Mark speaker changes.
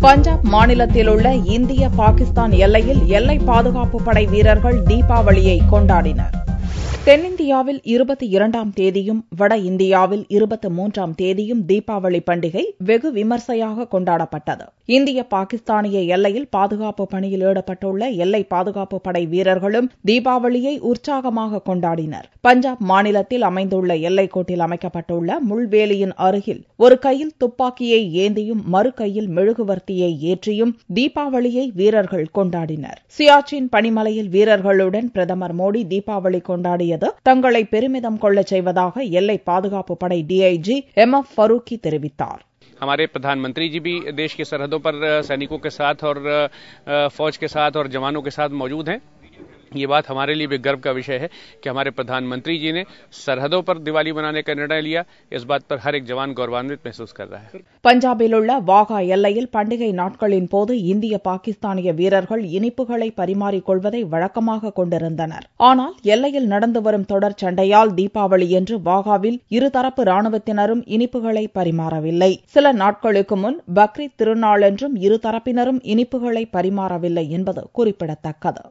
Speaker 1: பஞ்சாப் மாநிலத்தில் உள்ள இந்திய பாகிஸ்தான் எல்லையில் எல்லை பாதுகாப்பு படை வீரர்கள் தீபாவளியை கொண்டாடினர். தென்னிந்தியாவில் 22ஆம் தேதியும் வட இந்தியாவில் 23ஆம் தேதியும் தீபாவளி பண்டிகை வெகு விமர்சையாக கொண்டாடப்பட்டது. இந்திய பாகிஸ்தானிய எல்லையில் பாதுகாப்பு பணியில் ஈடுபட்டுள்ள எல்லை பாதுகாப்பு படை வீரர்களும் தீபாவளியை உற்சாகமாக கொண்டாடினர். பஞ்சாப் மாநிலத்தில் அமைந்துள்ள எல்லைக்கோட்டில் அமைக்கப்பட்டுள்ள முள்வேலியின் அருகில் ஒரு கையில் துப்பாக்கியை ஏந்தியும் மறு கையில் மெழுகுவர்த்தியை ஏற்றியும் தீபாவளியை வீரர்கள் கொண்டாடினர். சியாச்சின் பனிமலையில் வீரர்களுடன் பிரதமர் மோடி தீபாவளி கொண்டாடியது தங்களை பெருமிதம் கொள்ளச் செய்வதாக எல்லை பாதுகாப்பு படை டிஐஜி MF फरूकी தெரிவித்தார்.
Speaker 2: हमारे प्रधानमंत्री जी भी देश की सरहदों पर सैनिकों के साथ और फौज के साथ और जवानों के साथ मौजूद हैं. ये बात हमारे लिए भी गर्व का विषय है कि हमारे प्रधानमंत्री जी ने सरहदों पर दिवाली मनाने का निर्णय लिया. इस बात पर हर एक जवान गौरवान्वित महसूस कर रहा है.
Speaker 1: பஞ்சாபில் உள்ள வாகா எல்லையில் பண்டிகை நாட்களின் போது இந்திய பாகிஸ்தானிய வீரர்கள் இனிப்புகளை பரிமாறிக்கொள்வதை வழக்கமாக கொண்டிருந்தனர். ஆனால் எல்லையில் நடந்து வரும் தொடர் சண்டையால் தீபாவளியன்று வாகாவில் இருதரப்பு ராணுவத்தினரும் இனிப்புகளை பரிமாறவில்லை. சில நாட்களுக்கு முன் பக்ரீத் திருநாளன்றும் இருதரப்பினரும் இனிப்புகளை பரிமாறவில்லை என்பது குறிப்பிடத்தக்கது.